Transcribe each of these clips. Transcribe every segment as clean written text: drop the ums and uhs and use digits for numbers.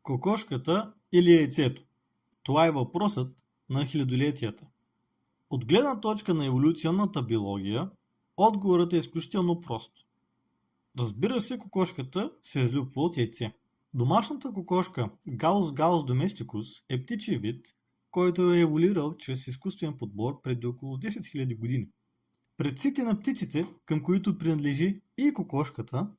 Кокошката или яйцето? Това е въпросът на хилядолетията. От гледна точка на еволюционната биология, отговорът е изключително прост. Разбира се, кокошката се излюпва от яйце. Домашната кокошка Gallus gallus domesticus е птичий вид, който е еволюирал чрез изкуствен подбор преди около 10 000 години. Предците на птиците, към които принадлежи и кокошката,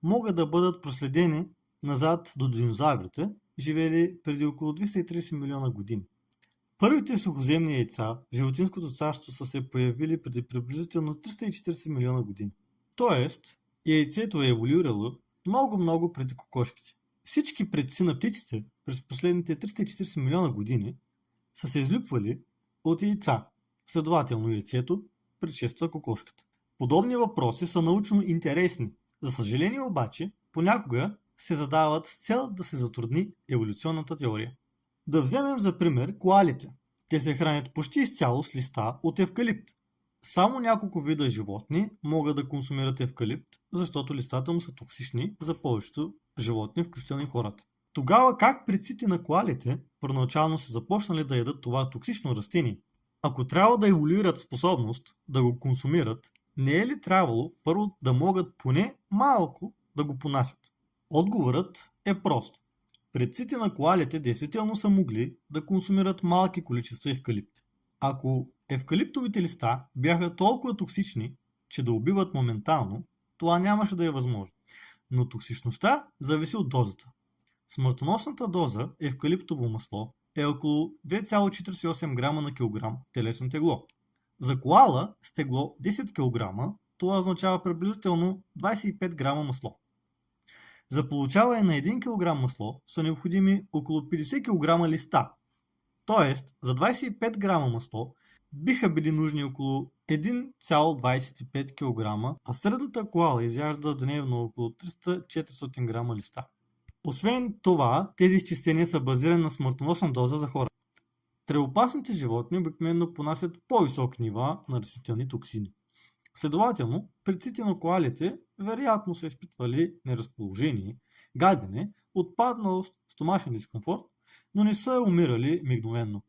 могат да бъдат проследени назад до динозаврите, живели преди около 230 милиона години. Първите сухоземни яйца в животинското царство са се появили преди приблизително 340 милиона години. Тоест, яйцето е еволюирало много преди кокошките. Всички предци на птиците през последните 340 милиона години са се излюпвали от яйца. Следователно яйцето предшества кокошката. Подобни въпроси са научно интересни. За съжаление обаче, понякога се задават с цел да се затрудни еволюционната теория. Да вземем за пример коалите. Те се хранят почти изцяло с листа от евкалипт. Само няколко вида животни могат да консумират евкалипт, защото листата му са токсични за повечето животни, включително и хората. Тогава как предците на коалите първоначално са започнали да ядат това токсично растение? Ако трябва да еволюират способност да го консумират, не е ли трябвало първо да могат поне малко да го понасят? Отговорът е прост. Предците на коалите действително са могли да консумират малки количества евкалипт. Ако евкалиптовите листа бяха толкова токсични, че да убиват моментално, това нямаше да е възможно. Но токсичността зависи от дозата. Смъртоносната доза евкалиптово масло е около 2,48 грама на килограм телесно тегло. За коала с тегло 10 кг това означава приблизително 25 грама масло. За получаване на 1 кг масло са необходими около 50 кг листа. Тоест, за 25 грама масло биха били нужни около 1,25 кг, а средната коала изяжда дневно около 300-400 грама листа. Освен това, тези изчисления са базирани на смъртоносна доза за хора. Тревопасните животни обикновено понасят по-високи нива на растителни токсини. Следователно, предците на коалите вероятно са изпитвали неразположение, гадене, отпадналост, стомашен дискомфорт, но не са умирали мигновенно.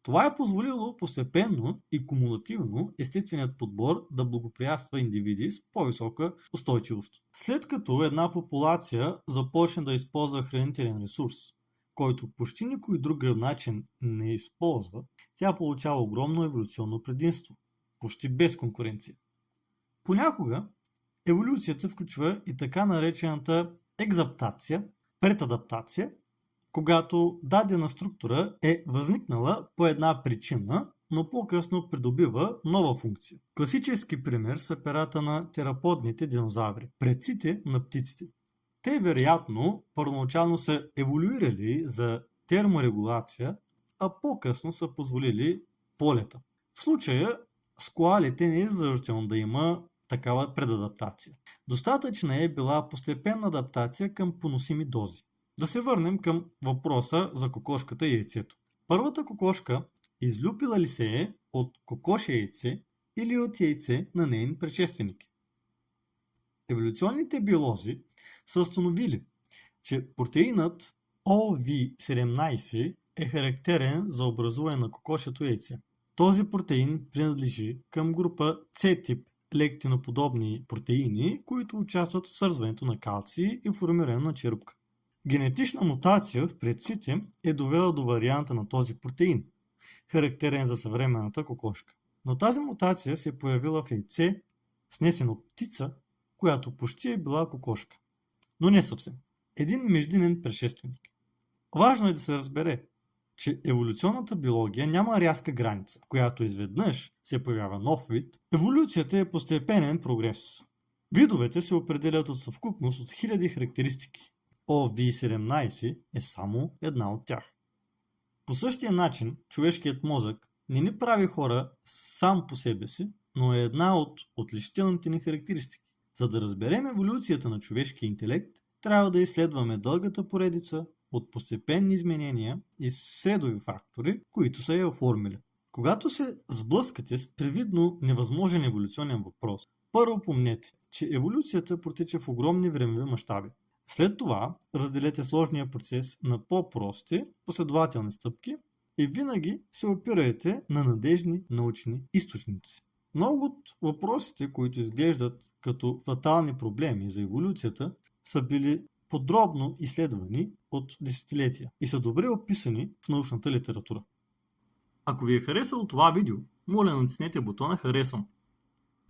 Това е позволило постепенно и кумулативно естественият подбор да благоприятства индивиди с по-висока устойчивост. След като една популация започне да използва хранителен ресурс, който почти никой друг начин не използва, тя получава огромно еволюционно предимство, почти без конкуренция. Понякога еволюцията включва и така наречената екзаптация, предадаптация, когато дадена структура е възникнала по една причина, но по-късно придобива нова функция. Класически пример са перата на тераподните динозаври, предците на птиците. Те вероятно първоначално са еволюирали за терморегулация, а по-късно са позволили полета. В случая с коалите не е задължително да има такава предадаптация. Достатъчна е била постепенна адаптация към поносими дози. Да се върнем към въпроса за кокошката и яйцето. Първата кокошка излюпила ли се е от кокоше яйце или от яйце на нейн предшественик? Еволюционните биолози са установили, че протеинът OV17 е характерен за образуване на кокошето яйце. Този протеин принадлежи към група C-тип лектиноподобни протеини, които участват в свързването на калций и формиране на черупка. Генетична мутация в предците е довела до варианта на този протеин, характерен за съвременната кокошка. Но тази мутация се е появила в яйце, снесено от птица, която почти е била кокошка. Но не съвсем. Един междинен предшественик. Важно е да се разбере, че еволюционната биология няма рязка граница, в която изведнъж се появява нов вид. Еволюцията е постепенен прогрес. Видовете се определят от съвкупност от хиляди характеристики. OV17 е само една от тях. По същия начин, човешкият мозък не ни прави хора сам по себе си, но е една от отличителните ни характеристики. За да разберем еволюцията на човешкия интелект, трябва да изследваме дългата поредица от постепенни изменения и средови фактори, които са я оформили. Когато се сблъскате с привидно невъзможен еволюционен въпрос, първо помнете, че еволюцията протича в огромни времеви мащаби. След това разделете сложния процес на по-прости, последователни стъпки и винаги се опирайте на надежни научни източници. Много от въпросите, които изглеждат като фатални проблеми за еволюцията, са били подробно изследвани от десетилетия и са добре описани в научната литература. Ако ви е харесало това видео, моля натиснете бутона харесвам